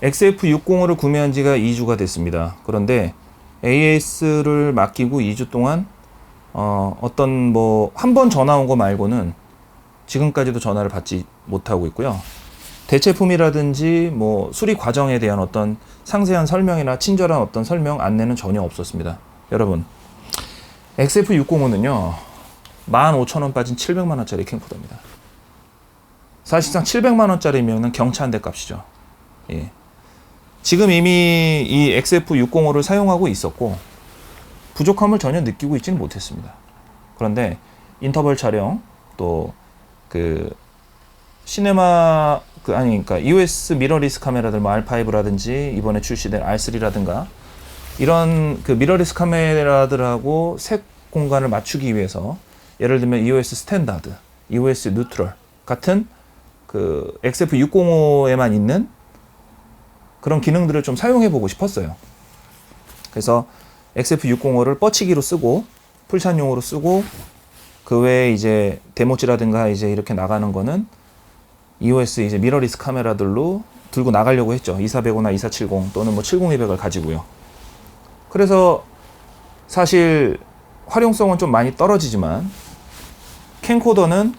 XF605를 구매한 지가 2주가 됐습니다. 그런데 AS를 맡기고 2주 동안 어떤 뭐 한 번 전화 온 거 말고는 지금까지도 전화를 받지 못하고 있고요. 대체품이라든지 뭐 수리 과정에 대한 어떤 상세한 설명이나 친절한 어떤 설명 안내는 전혀 없었습니다. 여러분, XF605는요 15,000원 빠진 700만원짜리 캠코더입니다. 사실상 700만원짜리면 경차 한 대 값이죠. 예. 지금 이미 이 XF605를 사용하고 있었고 부족함을 전혀 느끼고 있지는 못했습니다. 그런데 인터벌 촬영 또 시네마 그러니까 EOS 미러리스 카메라들 뭐 R5라든지 이번에 출시된 R3라든가 이런 미러리스 카메라들하고 색 공간을 맞추기 위해서 예를 들면 EOS 스탠다드, EOS 뉴트럴 같은 XF605에만 있는 그런 기능들을 좀 사용해 보고 싶었어요. 그래서 XF605를 뻗치기로 쓰고 풀샷용으로 쓰고 그 외에 이제 데모지라든가 이제 이렇게 나가는 거는 EOS 이제 미러리스 카메라들로 들고 나가려고 했죠. 2405나 2470 또는 뭐 70200을 가지고요. 그래서 사실 활용성은 좀 많이 떨어지지만 캠코더는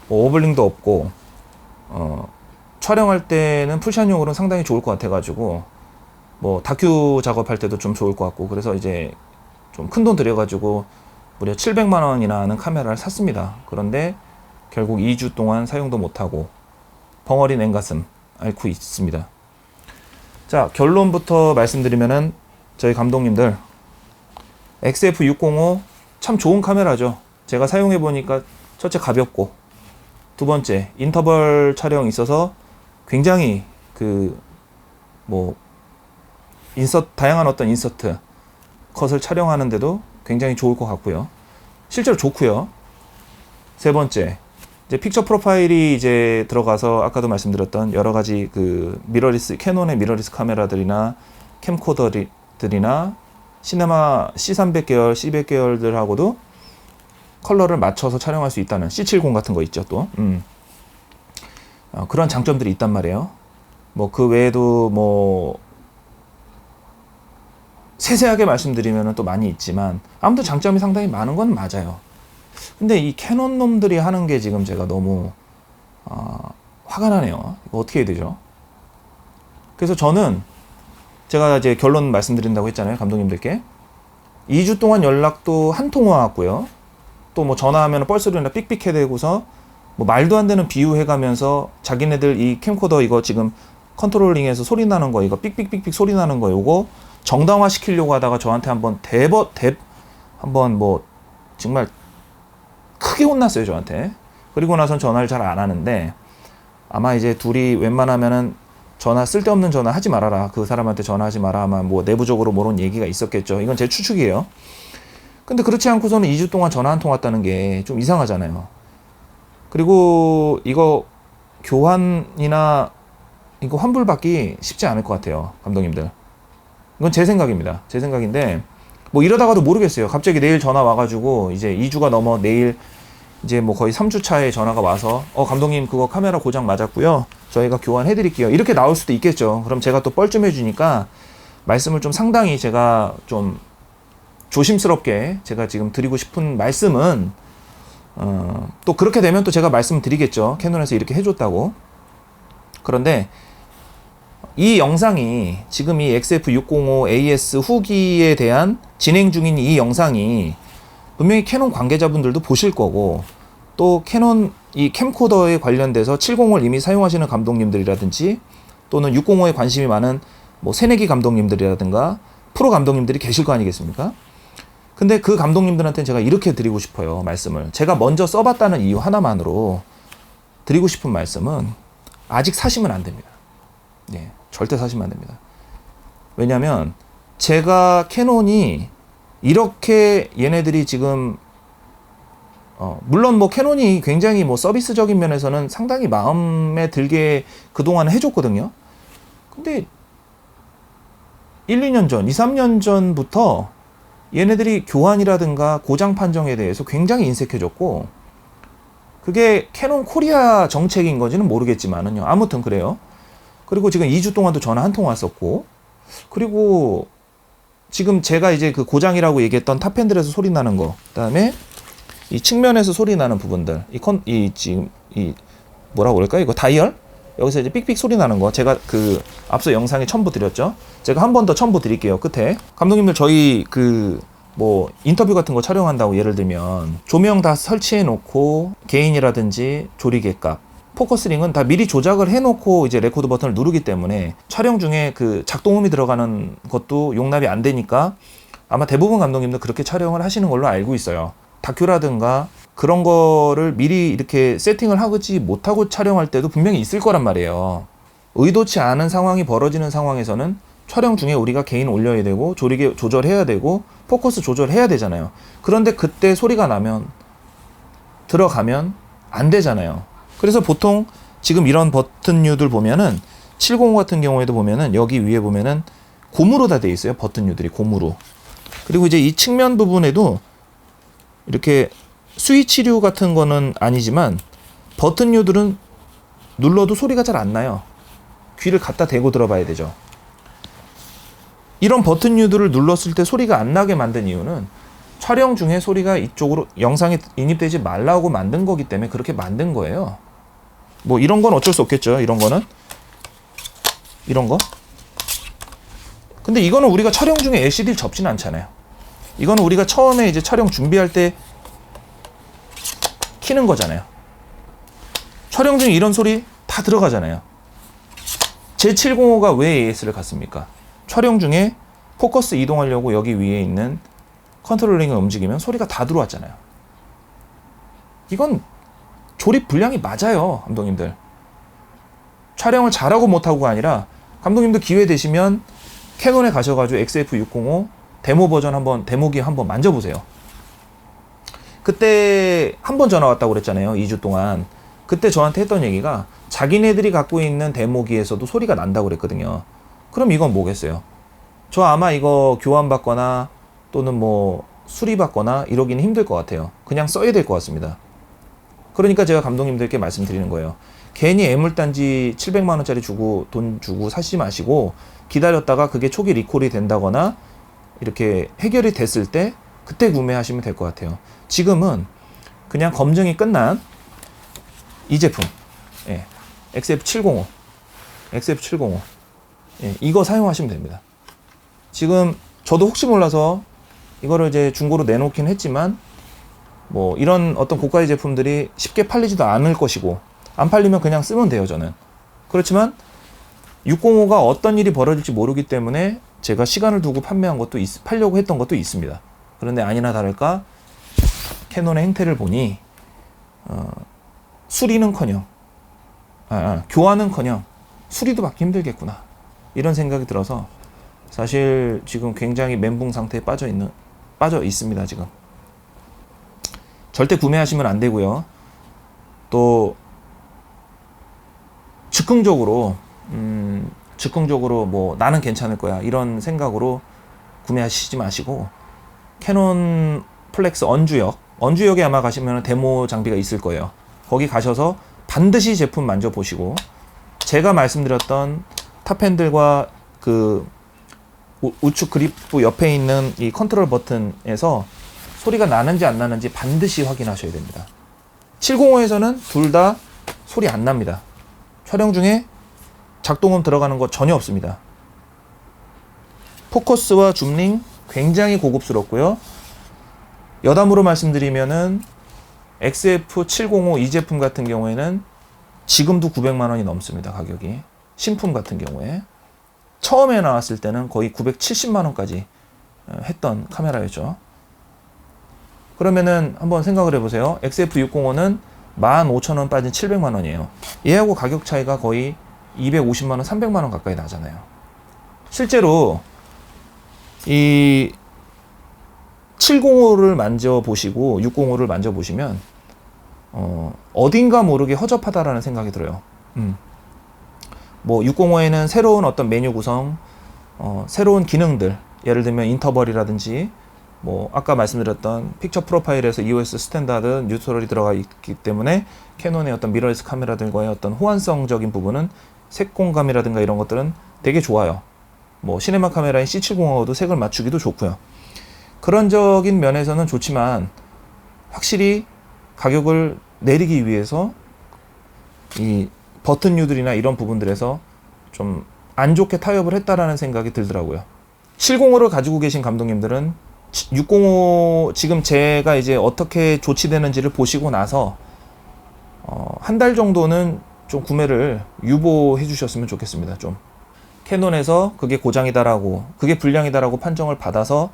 뭐 오블링도 없고 촬영할 때는 풀샷용으로는 상당히 좋을 것 같아가지고 뭐 다큐 작업할 때도 좀 좋을 것 같고 그래서 이제 좀 큰 돈 들여가지고 무려 700만 원이나 하는 카메라를 샀습니다. 그런데 결국 2주 동안 사용도 못하고 벙어리 냉가슴 앓고 있습니다. 자, 결론부터 말씀드리면은 저희 감독님들 XF605 참 좋은 카메라죠. 제가 사용해 보니까 첫째 가볍고 두 번째 인터벌 촬영 있어서 굉장히 다양한 어떤 인서트 컷을 촬영하는데도 굉장히 좋을 것 같고요. 실제로 좋고요. 세 번째, 이제 픽처 프로파일이 이제 들어가서 아까도 말씀드렸던 여러 가지 캐논의 미러리스 카메라들이나 캠코더들이나 시네마 C300 계열, C100 계열들하고도 컬러를 맞춰서 촬영할 수 있다는 C70 같은 거 있죠, 또. 그런 장점들이 있단 말이에요. 뭐 그 외에도 뭐 세세하게 말씀드리면 또 많이 있지만 아무튼 장점이 상당히 많은 건 맞아요. 근데 이 캐논 놈들이 하는 게 지금 제가 너무 화가 나네요. 이거 어떻게 해야 되죠? 그래서 저는 제가 이제 결론 말씀드린다고 했잖아요, 감독님들께. 2주 동안 연락도 한 통 와왔고요. 또 뭐 전화하면 뻘소리나 삑삑해 대고서 뭐 말도 안 되는 비유해가면서 자기네들 이 캠코더 이거 지금 컨트롤링에서 소리 나는 거 이거 삑삑삑삑 소리 나는 거 요거 정당화 시키려고 하다가 저한테 한번 한번 뭐 정말 크게 혼났어요, 저한테. 그리고 나선 전화를 잘 안 하는데 아마 이제 둘이 웬만하면은 쓸데없는 전화 하지 말아라, 그 사람한테 전화하지 마라, 아마 뭐 내부적으로 모르는 얘기가 있었겠죠. 이건 제 추측이에요. 근데 그렇지 않고서는 2주 동안 전화 한 통 왔다는 게 좀 이상하잖아요. 그리고 이거 교환이나 이거 환불받기 쉽지 않을 것 같아요, 감독님들. 이건 제 생각입니다. 제 생각인데 뭐 이러다가도 모르겠어요. 갑자기 내일 전화 와가지고 이제 2주가 넘어 내일 이제 뭐 거의 3주 차에 전화가 와서 감독님 그거 카메라 고장 맞았고요, 저희가 교환해 드릴게요, 이렇게 나올 수도 있겠죠. 그럼 제가 또 뻘쭘해 주니까 말씀을 좀 상당히 제가 좀 조심스럽게 제가 지금 드리고 싶은 말씀은 또 그렇게 되면 또 제가 말씀을 드리겠죠. 캐논에서 이렇게 해줬다고. 그런데 이 영상이 지금 이 XF605 AS 후기에 대한 진행 중인 이 영상이 분명히 캐논 관계자분들도 보실 거고 또 캐논 이 캠코더에 관련돼서 70을 이미 사용하시는 감독님들이라든지 또는 605에 관심이 많은 뭐 새내기 감독님들이라든가 프로 감독님들이 계실 거 아니겠습니까? 근데 그 감독님들한테는 제가 이렇게 드리고 싶어요, 말씀을. 제가 먼저 써봤다는 이유 하나만으로 드리고 싶은 말씀은 아직 사시면 안 됩니다. 네, 절대 사시면 안 됩니다. 왜냐면 제가 캐논이 이렇게 얘네들이 지금 물론 뭐 캐논이 굉장히 뭐 서비스적인 면에서는 상당히 마음에 들게 그동안 해줬거든요. 근데 1, 2년 전, 2, 3년 전부터 얘네들이 교환이라든가 고장 판정에 대해서 굉장히 인색해졌고 그게 캐논 코리아 정책인 건지는 모르겠지만은요. 아무튼 그래요. 그리고 지금 2주 동안도 전화 한 통 왔었고, 그리고 지금 제가 이제 그 고장이라고 얘기했던 탑핸들에서 소리 나는 거, 그다음에 이 측면에서 소리 나는 부분들, 지금 뭐라고 그럴까? 이거 다이얼? 여기서 이제 삑삑 소리 나는 거, 제가 그 앞서 영상에 첨부 드렸죠. 제가 한 번 더 첨부 드릴게요. 끝에 감독님들, 저희 그 뭐 인터뷰 같은 거 촬영한다고 예를 들면 조명 다 설치해 놓고 게인이라든지 조리개 값, 포커스링은 다 미리 조작을 해놓고 이제 레코드 버튼을 누르기 때문에 촬영 중에 그 작동음이 들어가는 것도 용납이 안 되니까 아마 대부분 감독님들 그렇게 촬영을 하시는 걸로 알고 있어요. 다큐라든가 그런 거를 미리 이렇게 세팅을 하지 못하고 촬영할 때도 분명히 있을 거란 말이에요. 의도치 않은 상황이 벌어지는 상황에서는 촬영 중에 우리가 게인 올려야 되고 조리개 조절해야 되고 포커스 조절해야 되잖아요. 그런데 그때 소리가 나면, 들어가면 안 되잖아요. 그래서 보통 지금 이런 버튼류들 보면은 705 같은 경우에도 보면은 여기 위에 보면은 고무로 다 되어 있어요. 버튼류들이 고무로. 그리고 이제 이 측면 부분에도 이렇게 스위치류 같은 거는 아니지만 버튼류들은 눌러도 소리가 잘 안 나요. 귀를 갖다 대고 들어봐야 되죠. 이런 버튼류들을 눌렀을 때 소리가 안 나게 만든 이유는 촬영 중에 소리가 이쪽으로 영상에 인입되지 말라고 만든 거기 때문에 그렇게 만든 거예요. 뭐 이런 건 어쩔 수 없겠죠. 이런 거는, 이런 거. 근데 이거는 우리가 촬영 중에 LCD를 접지는 않잖아요. 이거는 우리가 처음에 이제 촬영 준비할 때 키는 거잖아요. 촬영 중에 이런 소리 다 들어가잖아요. 제705가 왜 AS를 갔습니까? 촬영 중에 포커스 이동하려고 여기 위에 있는 컨트롤링을 움직이면 소리가 다 들어왔잖아요. 이건 조립 불량이 맞아요, 감독님들. 촬영을 잘하고 못하고가 아니라 감독님들 기회 되시면 캐논에 가셔가지고 XF605 데모 버전 한번, 데모기 한번 만져보세요. 그때 한 번 전화 왔다고 그랬잖아요, 2주 동안. 그때 저한테 했던 얘기가 자기네들이 갖고 있는 데모기에서도 소리가 난다고 그랬거든요. 그럼 이건 뭐겠어요? 저 아마 이거 교환받거나 또는 뭐 수리받거나 이러기는 힘들 것 같아요. 그냥 써야 될 것 같습니다. 그러니까 제가 감독님들께 말씀드리는 거예요. 괜히 애물단지 700만원짜리 주고 돈 주고 사시지 마시고 기다렸다가 그게 초기 리콜이 된다거나 이렇게 해결이 됐을 때 그때 구매하시면 될 것 같아요. 지금은 그냥 검증이 끝난 이 제품, 예, XF705, XF705, 예, 이거 사용하시면 됩니다. 지금 저도 혹시 몰라서 이거를 이제 중고로 내놓긴 했지만 뭐 이런 어떤 고가의 제품들이 쉽게 팔리지도 않을 것이고 안 팔리면 그냥 쓰면 돼요, 저는. 그렇지만 605가 어떤 일이 벌어질지 모르기 때문에 제가 시간을 두고 판매한 것도 팔려고 했던 것도 있습니다. 그런데 아니나 다를까 캐논의 행태를 보니 수리는커녕 교환은커녕 수리도 받기 힘들겠구나, 이런 생각이 들어서 사실 지금 굉장히 멘붕 상태에 빠져 있습니다. 지금 절대 구매하시면 안 되고요. 또 즉흥적으로 뭐 나는 괜찮을 거야 이런 생각으로 구매하시지 마시고 캐논 플렉스 언주역에 아마 가시면 데모 장비가 있을 거예요. 거기 가셔서 반드시 제품 만져보시고 제가 말씀드렸던 탑핸들과 그 우측 그립부 옆에 있는 이 컨트롤 버튼에서 소리가 나는지 안 나는지 반드시 확인하셔야 됩니다. 705에서는 둘 다 소리 안 납니다. 촬영 중에 작동음 들어가는 거 전혀 없습니다. 포커스와 줌링 굉장히 고급스럽고요. 여담으로 말씀드리면은 XF705 이 제품 같은 경우에는 지금도 900만 원이 넘습니다. 가격이. 신품 같은 경우에. 처음에 나왔을 때는 거의 970만 원까지 했던 카메라였죠. 그러면은 한번 생각을 해보세요. XF605는 15,000원 빠진 700만 원이에요. 얘하고 가격 차이가 거의 250만 원, 300만 원 가까이 나잖아요. 실제로 이 705를 만져보시고 605를 만져보시면 어딘가 모르게 허접하다라는 생각이 들어요. 뭐 605에는 새로운 어떤 메뉴 구성, 새로운 기능들, 예를 들면 인터벌이라든지 뭐 아까 말씀드렸던 픽처 프로파일에서 EOS 스탠다드 뉴트럴이 들어가 있기 때문에 캐논의 어떤 미러리스 카메라들과의 어떤 호환성적인 부분은 색공감이라든가 이런 것들은 되게 좋아요. 뭐 시네마 카메라인 C70하고도 색을 맞추기도 좋고요. 그런 적인 면에서는 좋지만 확실히 가격을 내리기 위해서 이 버튼류들이나 이런 부분들에서 좀 안 좋게 타협을 했다라는 생각이 들더라고요. 705를 가지고 계신 감독님들은 605 지금 제가 이제 어떻게 조치되는지를 보시고 나서 한 달 정도는 좀 구매를 유보해 주셨으면 좋겠습니다. 좀 캐논에서 그게 고장이다라고, 그게 불량이다라고 판정을 받아서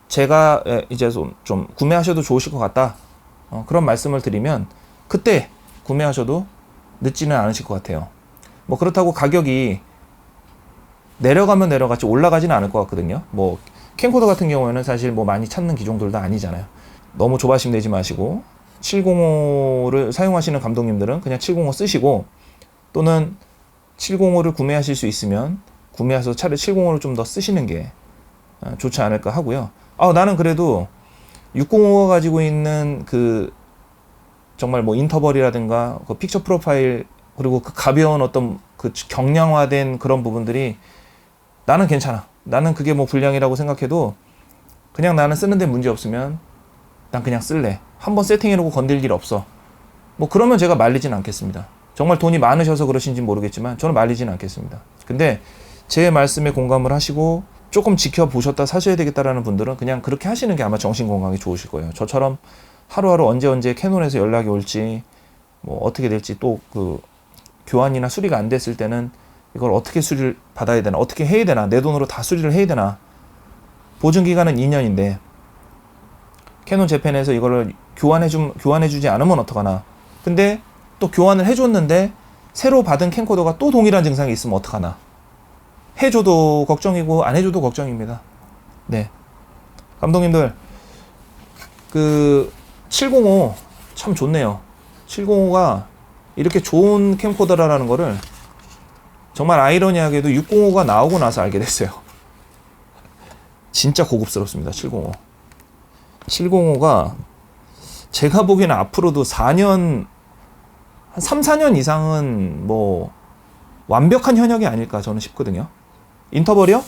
제가 이제 좀 구매하셔도 좋으실 것 같다, 그런 말씀을 드리면 그때 구매하셔도 늦지는 않으실 것 같아요. 뭐 그렇다고 가격이 내려가면 내려갔지 올라가지는 않을 것 같거든요. 뭐 캠코더 같은 경우에는 사실 뭐 많이 찾는 기종들도 아니잖아요. 너무 조바심 내지 마시고 705를 사용하시는 감독님들은 그냥 705 쓰시고, 또는 705를 구매하실 수 있으면 구매하셔서 차라리 705를 좀 더 쓰시는 게 좋지 않을까 하고요. 나는 그래도 605가 가지고 있는 그 정말 뭐 인터벌이라든가 그 픽처 프로파일, 그리고 그 가벼운 어떤 그 경량화된 그런 부분들이 나는 괜찮아. 나는 그게 뭐 불량이라고 생각해도 그냥 나는 쓰는데 문제 없으면 난 그냥 쓸래. 한번 세팅해놓고 건들 일 없어. 뭐 그러면 제가 말리진 않겠습니다. 정말 돈이 많으셔서 그러신지 모르겠지만 저는 말리진 않겠습니다. 근데 제 말씀에 공감을 하시고 조금 지켜보셨다 사셔야 되겠다라는 분들은 그냥 그렇게 하시는 게 아마 정신 건강에 좋으실 거예요. 저처럼 하루하루 언제 캐논에서 연락이 올지, 뭐 어떻게 될지, 또 그 교환이나 수리가 안 됐을 때는 이걸 어떻게 수리를 받아야 되나, 어떻게 해야 되나, 내 돈으로 다 수리를 해야 되나, 보증 기간은 2년인데 캐논 재팬에서 이거를 교환해주지 않으면 어떡하나. 근데 또 교환을 해줬는데 새로 받은 캠코더가 또 동일한 증상이 있으면 어떡하나. 해줘도 걱정이고 안 해줘도 걱정입니다. 네, 감독님들 그 705 참 좋네요. 705가 이렇게 좋은 캠코더라는 거를 정말 아이러니하게도 605가 나오고 나서 알게 됐어요. 진짜 고급스럽습니다. 705. 705가 제가 보기에는 앞으로도 4년, 한 3, 4년 이상은 뭐 완벽한 현역이 아닐까 저는 싶거든요. 인터벌이요?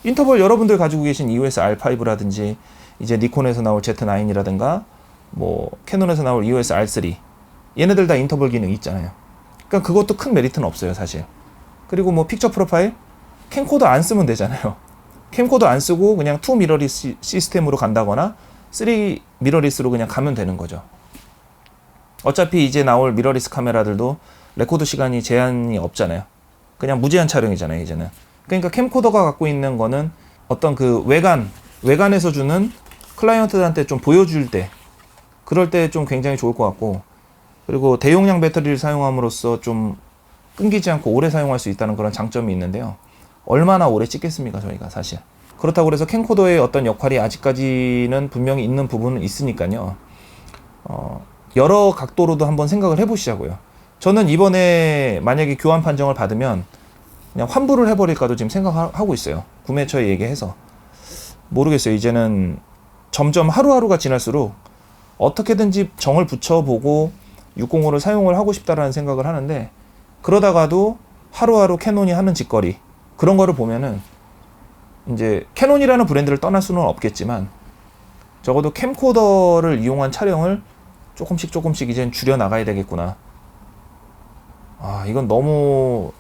인터벌 여러분들 가지고 계신 EOS R5라든지 이제 니콘에서 나올 Z9이라든가 뭐 캐논에서 나올 EOS R3, 얘네들 다 인터벌 기능이 있잖아요. 그러니까 그것도 큰 메리트는 없어요, 사실. 그리고 뭐 픽처 프로파일, 캠코더 안 쓰면 되잖아요. 캠코더 안 쓰고 그냥 2 미러리스 시스템으로 간다거나 3 미러리스로 그냥 가면 되는 거죠. 어차피 이제 나올 미러리스 카메라들도 레코드 시간이 제한이 없잖아요. 그냥 무제한 촬영이잖아요, 이제는. 그러니까 캠코더가 갖고 있는 거는 어떤 그 외관에서 주는 클라이언트들한테 좀 보여줄 때, 그럴 때 좀 굉장히 좋을 것 같고, 그리고 대용량 배터리를 사용함으로써 좀 끊기지 않고 오래 사용할 수 있다는 그런 장점이 있는데요. 얼마나 오래 찍겠습니까, 저희가 사실. 그렇다고 해서 캠코더의 어떤 역할이 아직까지는 분명히 있는 부분은 있으니까요. 여러 각도로도 한번 생각을 해보시자고요. 저는 이번에 만약에 교환 판정을 받으면 그냥 환불을 해버릴까도 지금 생각하고 있어요. 구매처에 얘기해서. 모르겠어요. 이제는 점점 하루하루가 지날수록 어떻게든지 정을 붙여보고 605를 사용을 하고 싶다라는 생각을 하는데, 그러다가도 하루하루 캐논이 하는 짓거리, 그런 거를 보면은 이제 캐논이라는 브랜드를 떠날 수는 없겠지만 적어도 캠코더를 이용한 촬영을 조금씩 이젠 줄여 나가야 되겠구나. 이건 너무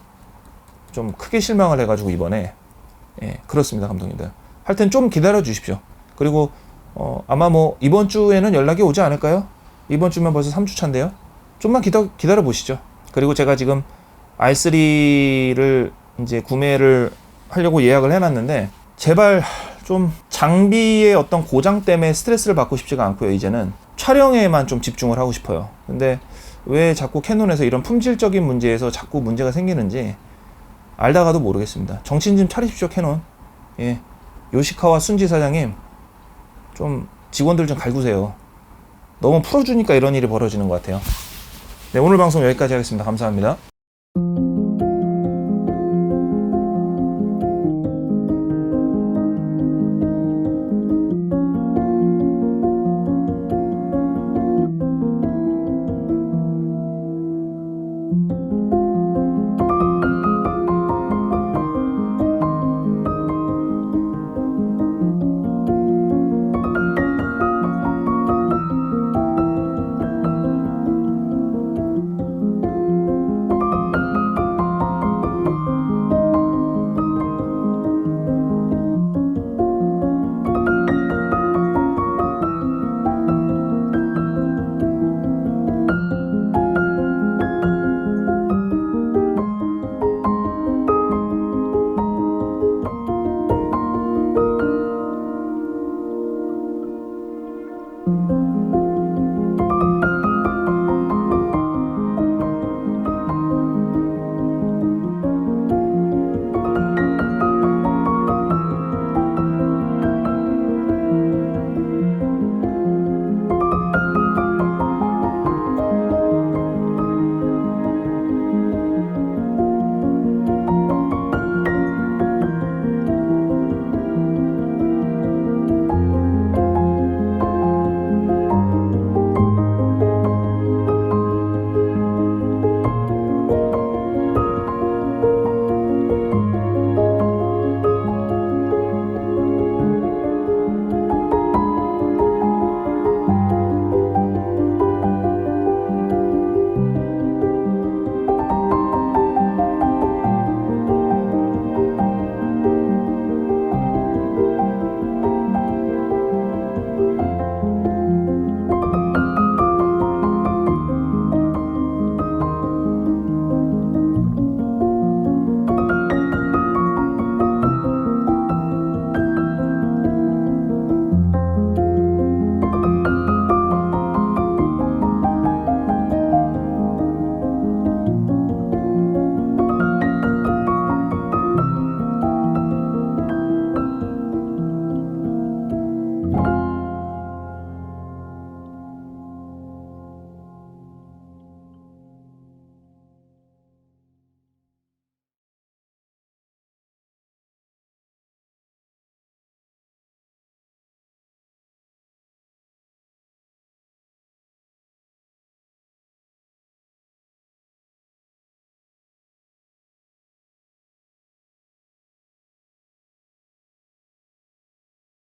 좀 크게 실망을 해가지고 이번에. 그렇습니다, 감독님들. 하여튼 좀 기다려 주십시오. 그리고 아마 뭐 이번 주에는 연락이 오지 않을까요? 이번 주면 벌써 3주 차인데요. 좀만 기다려 보시죠. 그리고 제가 지금 R3를 이제 구매를 하려고 예약을 해놨는데, 제발 좀 장비의 어떤 고장 때문에 스트레스를 받고 싶지가 않고요. 이제는 촬영에만 좀 집중을 하고 싶어요. 근데 왜 자꾸 캐논에서 이런 품질적인 문제에서 자꾸 문제가 생기는지 알다가도 모르겠습니다. 정신 좀 차리십시오, 캐논. 요시카와 순지 사장님, 좀 직원들 좀 갈구세요. 너무 풀어주니까 이런 일이 벌어지는 것 같아요. 네, 오늘 방송 여기까지 하겠습니다. 감사합니다.